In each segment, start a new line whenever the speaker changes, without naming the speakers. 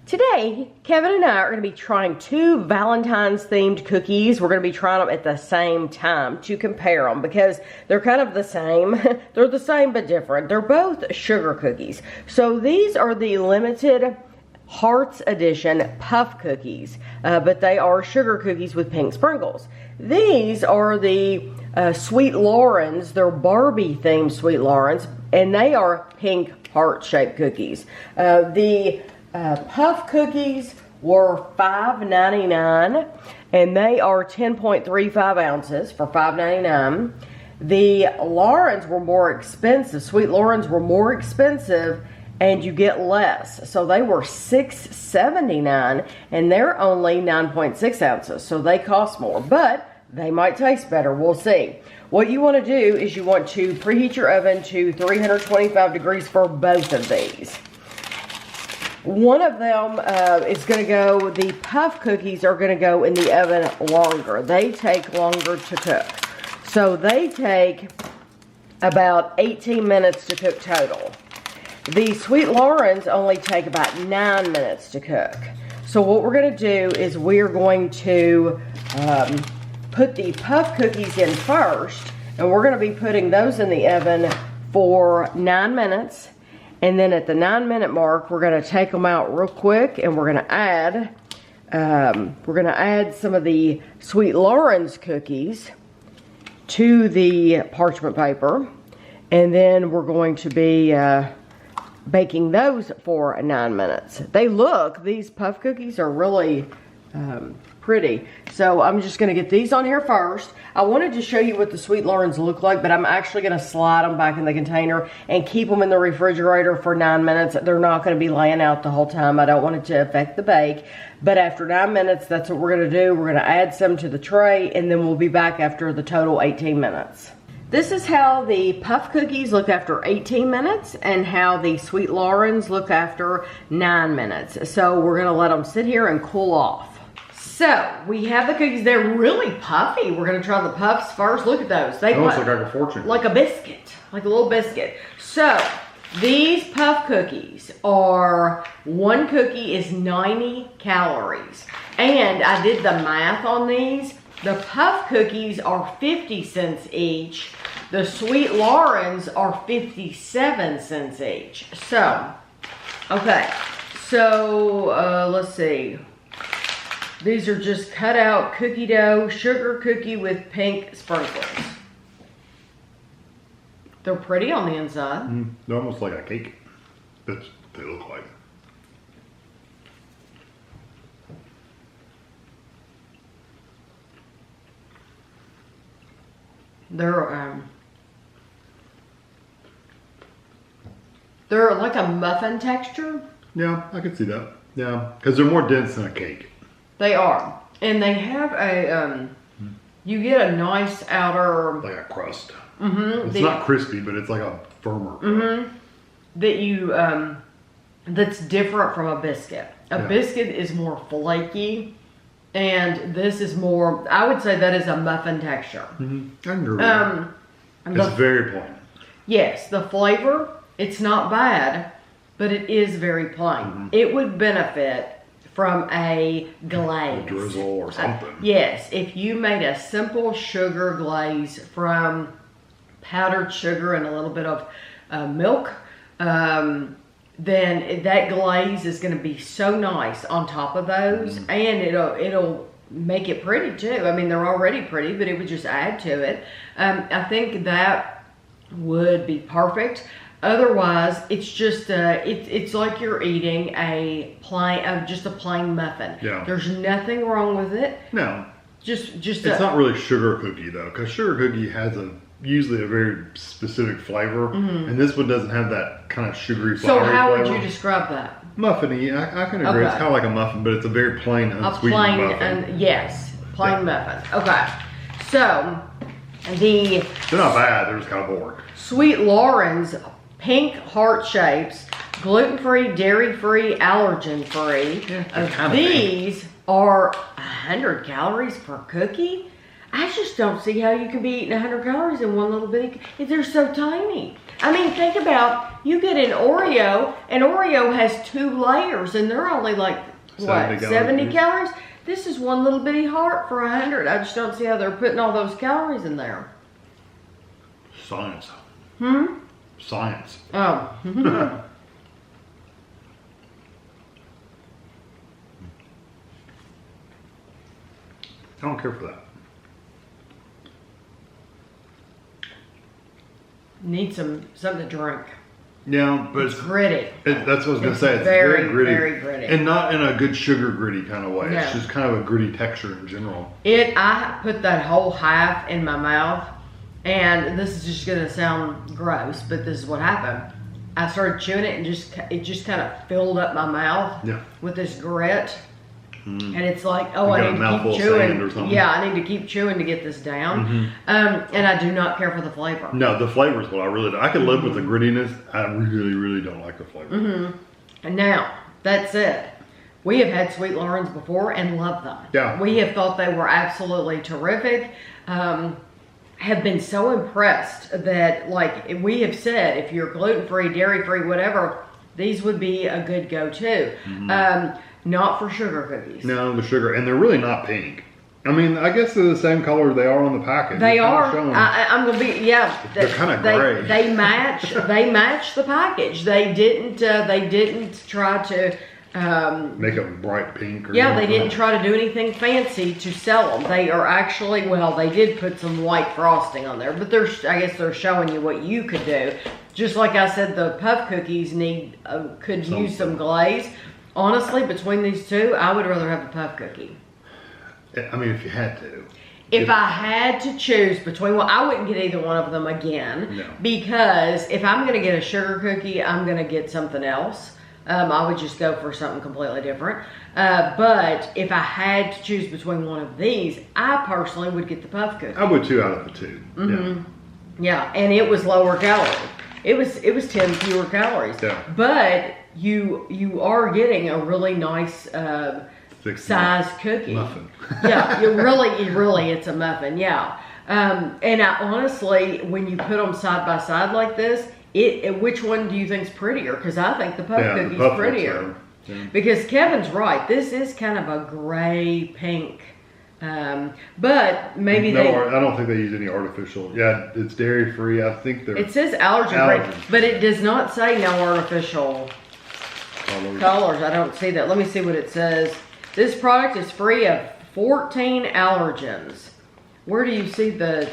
Today, Kevin and I are going to be trying two Valentine's themed cookies. We're going to be trying them at the same time to compare them because they're kind of the same. They're the same but different. They're both sugar cookies. So these are the limited Hearts Edition puff cookies, but they are sugar cookies with pink sprinkles. These are the Sweet Lorens. They're Barbie themed Sweet Lorens, and they are pink heart-shaped cookies. The puff cookies were $5.99, and they are 10.35 ounces for $5.99. The Lorens were more expensive. Sweet Lorens were more expensive, and you get less. So they were $6.79, and they're only 9.6 ounces, so they cost more, but they might taste better. We'll see. What you want to do is you want to preheat your oven to 325 degrees for both of these. One of them is going to go, the puff cookies are going to go in the oven longer. They take longer to cook. So they take about 18 minutes to cook total. The Sweet Lorens only take about 9 minutes to cook. So what we're going to do is we're going to put the puff cookies in first, and we're going to be putting those in the oven for 9 minutes. And then at the 9-minute mark, we're going to take them out real quick, and we're going to add some of the Sweet Lorens cookies to the parchment paper, and then we're going to be baking those for 9 minutes. These puff cookies are really pretty. So I'm just going to get these on here first. I wanted to show you what the Sweet Lorens look like, but I'm actually going to slide them back in the container and keep them in the refrigerator for 9 minutes. They're not going to be laying out the whole time. I don't want it to affect the bake. But after 9 minutes, that's what we're going to do. We're going to add some to the tray, and then we'll be back after the total 18 minutes. This is how the puff cookies look after 18 minutes and how the Sweet Lorens look after 9 minutes. So we're going to let them sit here and cool off. So we have the cookies. They're really puffy. We're going to try the puffs first. Look at those. They
almost look like a fortune.
Like a biscuit. Like a little biscuit. So these puff cookies are, one cookie is 90 calories. And I did the math on these. The puff cookies are 50 cents each. The Sweet Lorens are 57 cents each. So, okay. So, let's see. These are just cut out cookie dough, sugar cookie with pink sprinkles. They're pretty on the inside.
They're almost like a cake. That's what they look like.
They're like a muffin texture.
Yeah, I can see that. Yeah, because they're more dense than a cake.
They are. And they have a, you get a nice outer...
Like a crust. It's not crispy, but it's like a firmer crust.
That you, that's different from a biscuit. A biscuit is more flaky, and this is more, I would say that is a muffin texture.
I can agree with that. It's very plain.
Yes, the flavor, it's not bad, but it is very plain. It would benefit from a glaze.
A drizzle or something.
Yes, if you made a simple sugar glaze from powdered sugar and a little bit of milk, then that glaze is going to be so nice on top of those, and it'll make it pretty too. I mean, they're already pretty, but it would just add to it. I think that would be perfect. Otherwise, it's just it's like you're eating just a plain muffin. Yeah. There's nothing wrong with it.
No.
Just
it's not really sugar cookie though, because sugar cookie has usually a very specific flavor, and this one doesn't have that kind of sugary flavor.
So how would you describe that?
Muffiny. I can agree. Okay. It's kind of like a muffin, but it's a very plain, unsweetened muffin.
Yes, plain muffin. Okay. So they're
not bad. They're just kind of boring.
Sweet Lorens pink heart shapes, gluten-free, dairy-free, allergen-free. These are 100 calories per cookie. I just don't see how you can be eating 100 calories in one little bitty. They're so tiny. I mean, think about, you get an Oreo, and Oreo has 2 layers, and they're only like, what, 70 calories? This is one little bitty heart for 100. I just don't see how they're putting all those calories in there.
Science. Science.
Oh.
I don't care for that.
Need something to drink.
Yeah, but
it's gritty.
That's what I was gonna say. It's
very
gritty,
very gritty,
and not in a good sugar gritty kind of way.
No.
It's just kind of a gritty texture in general.
I put that whole half in my mouth, and this is just gonna sound gross, but this is what happened. I started chewing it, and it just kind of filled up my mouth with this grit. And it's like, oh, I need to keep chewing. Yeah, I need to keep chewing to get this down. And I do not care for the flavor.
No, the flavor is what I really do. I can live with the grittiness. I really, really don't like the flavor.
And now, that's it. We have had Sweet Lorens before and loved them.
Yeah.
We have thought they were absolutely terrific. Have been so impressed that, like we have said, if you're gluten-free, dairy-free, whatever, these would be a good go-to. Not for sugar cookies.
No, the sugar, and they're really not pink. I mean, I guess they're the same color they are on the package.
They are. I'm gonna be
They're kind of gray.
They match. They match the package. They didn't. They didn't try to
make them bright pink. Or
they didn't try to do anything fancy to sell them. They are actually, well, they did put some white frosting on there, but I guess they're showing you what you could do. Just like I said, the puff cookies could use some glaze. Honestly, between these two, I would rather have a puff cookie.
I mean, if you had to.
If I had to choose between one, I wouldn't get either one of them again.
No.
Because if I'm going to get a sugar cookie, I'm going to get something else. I would just go for something completely different. But if I had to choose between one of these, I personally would get the puff cookie.
I would 2 out of the 2.
Yeah, and it was lower calorie. It was 10 fewer calories.
Yeah.
But you are getting a really nice size cookie.
Muffin.
Yeah, really, it's a muffin. Yeah. And I honestly, when you put them side by side like this, which one do you think's prettier? Because I think the puff cookie's prettier.
Yeah.
Because Kevin's right. This is kind of a gray pink. But maybe
I don't think they use any artificial. Yeah, it's dairy free. I think they're.
It says allergen free, but it does not say no artificial colors. I don't see that. Let me see what it says. This product is free of 14 allergens. Where do you see the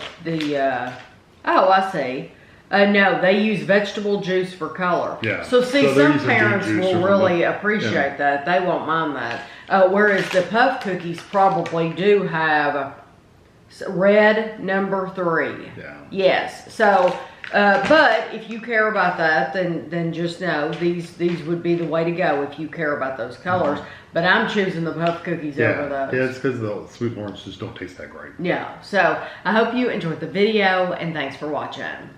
oh, I see. No, they use vegetable juice for color.
Yeah.
So some parents will really appreciate that. They won't mind that. Whereas the puff cookies probably do have red number 3.
Yeah.
Yes. So, but if you care about that, then just know these would be the way to go if you care about those colors. But I'm choosing the puff cookies over those.
Yeah, it's because the Sweet Lorens just don't taste that great.
Yeah. So I hope you enjoyed the video, and thanks for watching.